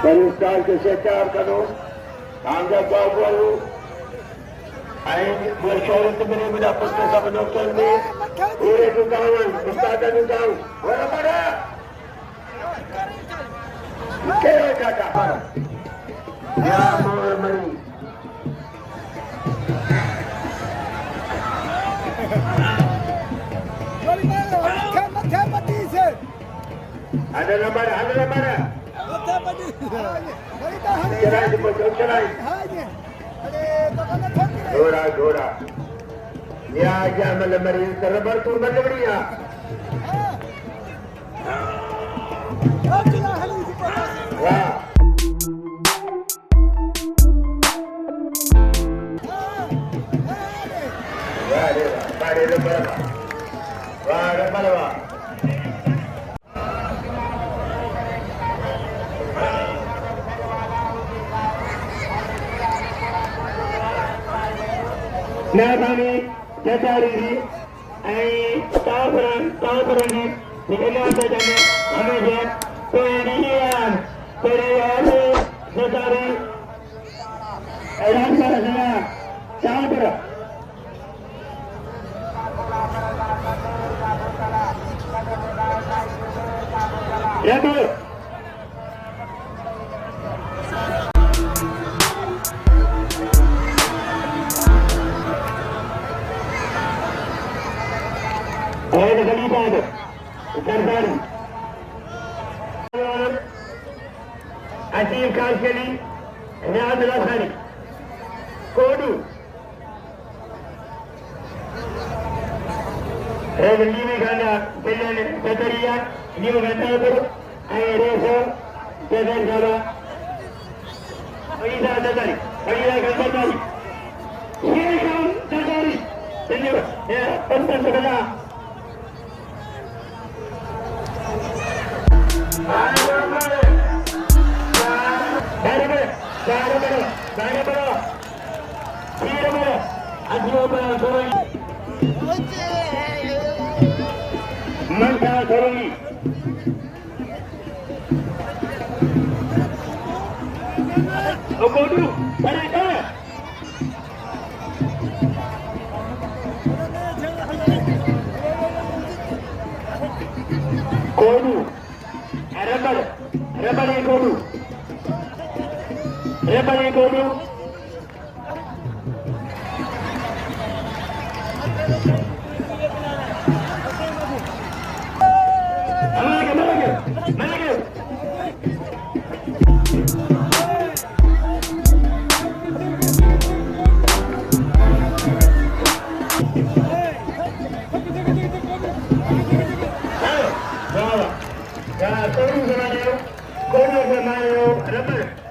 Pehlwan ke sekitar kanu, angga bawa Ain bersyukur kembali mendapatkan sama doktor ni. Ure tukawan, ustaz tukang. Wala pada. Kira kakak. Ya Mari. Ada lambar. Cerai cepat cerai. Dora. Ya aja Malh terlebar tu Malh. Wah. Wah. Nabani Teddy ai tawaran ni nilayan saja hanya Teddy Sheedi elan sana sabar ya tu Ada kali ada, terbaru. Asyik kali, ini adalah hari. Kodu. Ini mereka pilihan seteria, ini mereka itu, airnya, sedan sama. Ini dah tadi. Ini kan tadi. Ini ya, pentas sebelah. Rubber